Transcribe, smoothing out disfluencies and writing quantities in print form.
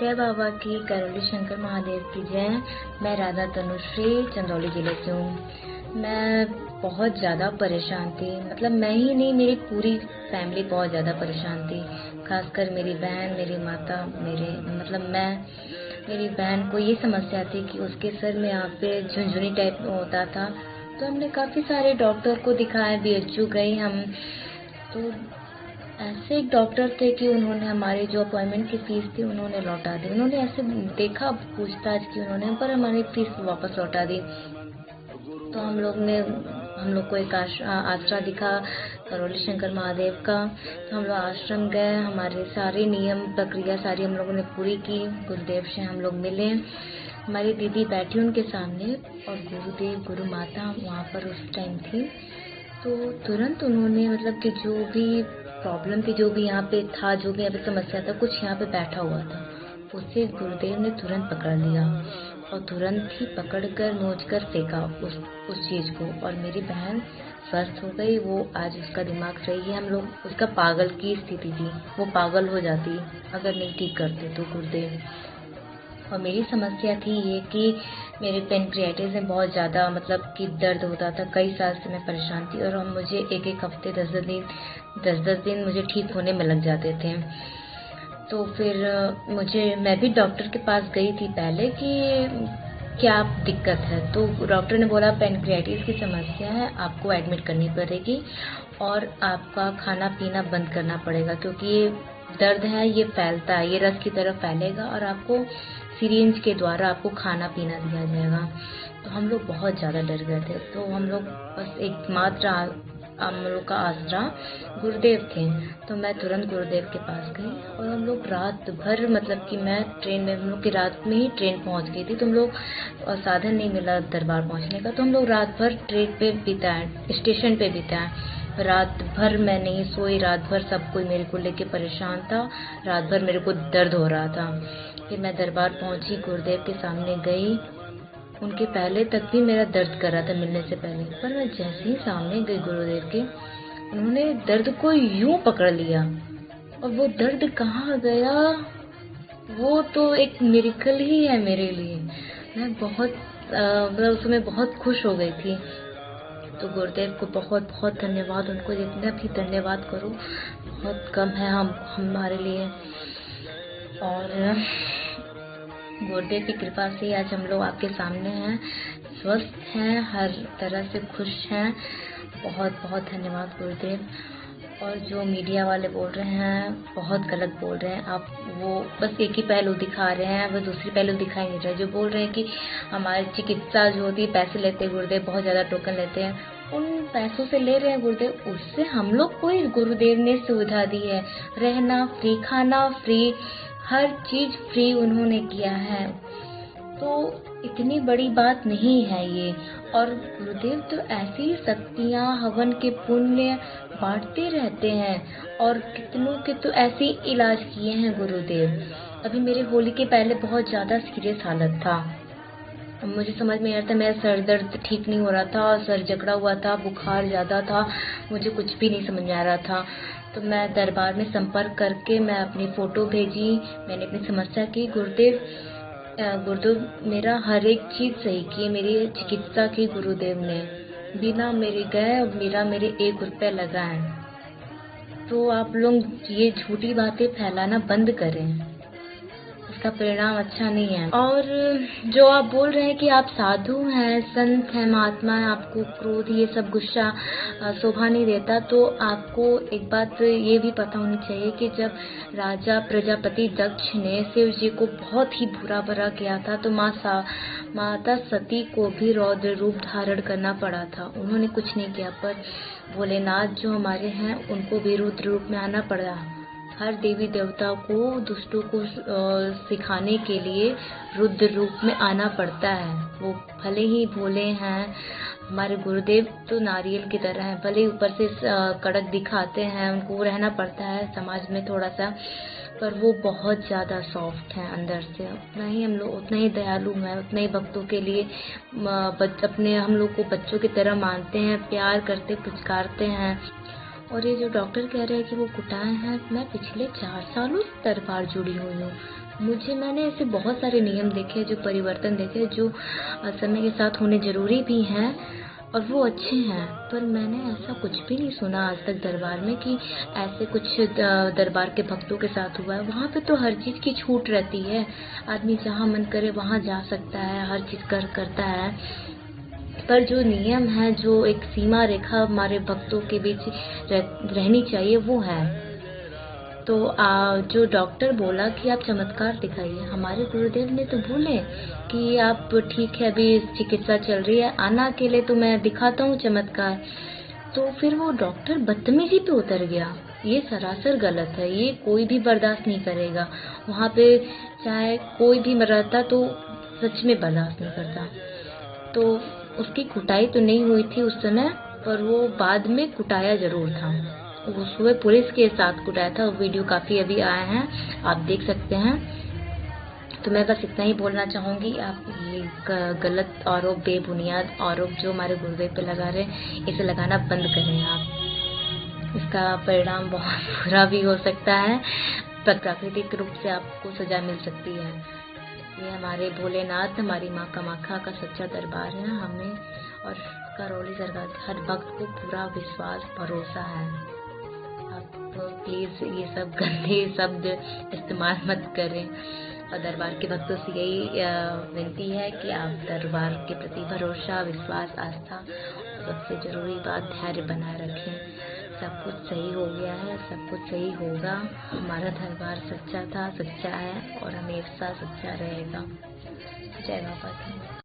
जय बाबा की, करौली शंकर महादेव की जय। मैं राधा तनुश्री चंदौली जिले से हूँ। मैं बहुत ज़्यादा परेशान थी, मतलब मैं ही नहीं, मेरी पूरी फैमिली बहुत ज़्यादा परेशान थी। खासकर मेरी बहन, मेरी माता, मेरी बहन को ये समस्या थी कि उसके सर में यहाँ पे झुनझुनी टाइप होता था। तो हमने काफ़ी सारे डॉक्टर को दिखाया, BHU गए हम। तो ऐसे एक डॉक्टर थे कि उन्होंने हमारे जो अपॉइंटमेंट की फीस थी उन्होंने लौटा दी। उन्होंने ऐसे देखा, पूछताछ की उन्होंने, पर हमारी फीस वापस लौटा दी। तो हम लोग को एक आश्रम दिखा करौली शंकर महादेव का। तो हम लोग आश्रम गए, हमारे सारे नियम प्रक्रिया सारी हम लोगों ने पूरी की। गुरुदेव से हम लोग मिले, हमारी दीदी बैठी उनके सामने और गुरुदेव गुरु माता वहाँ पर उस टाइम थी। तो तुरंत उन्होंने, मतलब कि जो भी प्रॉब्लम थी, जो भी यहाँ पे था, जो भी यहाँ पे समस्या था, कुछ यहाँ पे बैठा हुआ था, उसे गुरुदेव ने तुरंत पकड़ लिया और तुरंत ही पकड़कर नोचकर फेंका उस चीज़ को। और मेरी बहन स्वस्थ हो गई। वो आज उसका दिमाग सही है। हम लोग, उसका पागल की स्थिति थी, वो पागल हो जाती अगर नहीं ठीक करते तो गुरुदेव। और मेरी समस्या थी ये कि मेरे पेनक्रियाटिस में बहुत ज़्यादा, मतलब कि दर्द होता था। कई साल से मैं परेशान थी और मुझे एक हफ्ते 10 दिन मुझे ठीक होने में लग जाते थे। तो फिर मैं भी डॉक्टर के पास गई थी पहले कि क्या दिक्कत है। तो डॉक्टर ने बोला पेनक्रियाटिस की समस्या है, आपको एडमिट करनी पड़ेगी और आपका खाना पीना बंद करना पड़ेगा, क्योंकि ये दर्द है, ये फैलता है, ये रस की तरफ फैलेगा और आपको सिरिंज के द्वारा आपको खाना पीना दिया जाएगा। तो हम लोग बहुत ज़्यादा डर गए थे। तो हम लोग बस एकमात्र हम लोग का आसरा गुरुदेव थे। तो मैं तुरंत गुरुदेव के पास गई और हम लोग रात भर, मतलब कि मैं ट्रेन में, हम लोग की रात में ही ट्रेन पहुंच गई थी। तो हम लोग, और साधन नहीं मिला दरबार पहुंचने का, तो हम लोग रात भर ट्रेन पे बिताए, स्टेशन पे बिताए। रात भर मैं नहीं सोई, रात भर सब कोई मेरे को लेके परेशान था, रात भर मेरे को दर्द हो रहा था। फिर मैं दरबार पहुंची, गुरुदेव के सामने गई। उनके पहले तक भी मेरा दर्द कर रहा था मिलने से पहले, पर मैं जैसे ही सामने गई गुरुदेव के, उन्होंने दर्द को यूं पकड़ लिया और वो दर्द कहाँ गया, वो तो एक मिरेकल ही है मेरे लिए। मैं बहुत मतलब उस समय बहुत खुश हो गई थी। तो गुरुदेव को बहुत बहुत धन्यवाद, उनको जितना भी धन्यवाद करो बहुत कम है हमारे लिए। और गुरुदेव की कृपा से आज हम लोग आपके सामने हैं, स्वस्थ हैं, हर तरह से खुश हैं। बहुत बहुत धन्यवाद गुरुदेव। और जो मीडिया वाले बोल रहे हैं बहुत गलत बोल रहे हैं। आप वो बस एक ही पहलू दिखा रहे हैं, वो दूसरी पहलू दिखाई नहीं रहे। जो बोल रहे हैं कि हमारी चिकित्सा जो होती है पैसे लेते हैं गुरुदेव, बहुत ज़्यादा टोकन लेते हैं, उन पैसों से ले रहे हैं गुरुदेव, उससे हम लोग को ही गुरुदेव ने सुविधा दी है। रहना फ्री, खाना फ्री, हर चीज़ फ्री उन्होंने किया है। तो इतनी बड़ी बात नहीं है ये। और गुरुदेव तो ऐसी शक्तियाँ, हवन के पुण्य बांटते रहते हैं और कितनों के तो ऐसे इलाज किए हैं गुरुदेव। अभी मेरे होली के पहले बहुत ज़्यादा सीरियस हालत था, मुझे समझ में नहीं आता, मेरा सर दर्द ठीक नहीं हो रहा था, सर जकड़ा हुआ था, बुखार ज़्यादा था, मुझे कुछ भी नहीं समझ में आ रहा था। तो मैं दरबार में संपर्क करके मैं अपनी फ़ोटो भेजी, मैंने अपनी समस्या की। गुरुदेव मेरा हर एक चीज़ सही की, मेरी चिकित्सा की गुरुदेव ने, बिना मेरे गए और मेरे 1 रुपया लगा है। तो आप लोग ये झूठी बातें फैलाना बंद करें, इसका परिणाम अच्छा नहीं है। और जो आप बोल रहे हैं कि आप साधु हैं, संत हैं, महात्मा हैं, आपको क्रोध, ये सब गुस्सा शोभा नहीं देता, तो आपको एक बात ये भी पता होनी चाहिए कि जब राजा प्रजापति दक्ष ने शिव जी को बहुत ही बुरा भला किया था, तो माता सती को भी रौद्र रूप धारण करना पड़ा था। उन्होंने कुछ नहीं किया, पर भोलेनाथ जो हमारे हैं उनको भी रुद्र रूप में आना पड़ा। हर देवी देवता को दुष्टों को सिखाने के लिए रुद्र रूप में आना पड़ता है। वो भले ही भोले हैं, हमारे गुरुदेव तो नारियल की तरह हैं, भले ही ऊपर से कड़क दिखाते हैं, उनको रहना पड़ता है समाज में थोड़ा सा, पर वो बहुत ज़्यादा सॉफ्ट हैं अंदर से। उतना ही दयालु हैं, उतना ही भक्तों के लिए हम लोग को बच्चों की तरह मानते हैं, प्यार करते, पुचकारते हैं। और ये जो डॉक्टर कह रहे हैं कि वो कुटाए हैं, मैं पिछले 4 सालों से दरबार जुड़ी हुई हूँ, मैंने ऐसे बहुत सारे नियम देखे हैं, जो परिवर्तन देखे हैं, जो समय के साथ होने ज़रूरी भी हैं और वो अच्छे हैं। पर मैंने ऐसा कुछ भी नहीं सुना आज तक दरबार में कि ऐसे कुछ दरबार के भक्तों के साथ हुआ है। वहाँ पे तो हर चीज़ की छूट रहती है, आदमी जहाँ मन करे वहाँ जा सकता है, हर चीज़ करता है। पर जो नियम है, जो एक सीमा रेखा हमारे भक्तों के बीच रहनी चाहिए, वो है। तो जो डॉक्टर बोला कि आप चमत्कार दिखाइए, हमारे गुरुदेव ने तो बोले कि आप ठीक है, अभी चिकित्सा चल रही है, आना अकेले तो मैं दिखाता हूँ चमत्कार। तो फिर वो डॉक्टर बदतमीजी पे उतर गया। ये सरासर गलत है, ये कोई भी बर्दाश्त नहीं करेगा। वहाँ पे चाहे कोई भी रहता तो सच में बर्दाश्त नहीं करता। तो उसकी कुटाई तो नहीं हुई थी उस समय, पर वो बाद में कुटाया ज़रूर था। उसको पुलिस के साथ कुटाया था। वीडियो काफ़ी अभी आए हैं, आप देख सकते हैं। तो मैं बस इतना ही बोलना चाहूँगी, आप ये गलत आरोप, बेबुनियाद आरोप जो हमारे गुरुदेव पे लगा रहे हैं, इसे लगाना बंद करें आप। इसका परिणाम बहुत बुरा भी हो सकता है, प्राकृतिक रूप से आपको सजा मिल सकती है। ये हमारे भोलेनाथ, हमारी माँ कामाख्या का सच्चा दरबार है। हमें और करौली सरकार हर वक्त को पूरा विश्वास भरोसा है। आप प्लीज़ ये सब गंदे शब्द इस्तेमाल मत करें। और दरबार के भक्तों से यही विनती है कि आप दरबार के प्रति भरोसा, विश्वास, आस्था, सबसे ज़रूरी बात धैर्य बनाए रखें। सब कुछ सही हो गया है, सब कुछ सही होगा। हमारा दरबार सच्चा था, सच्चा है और हमेशा सच्चा रहेगा। जय बाबा की।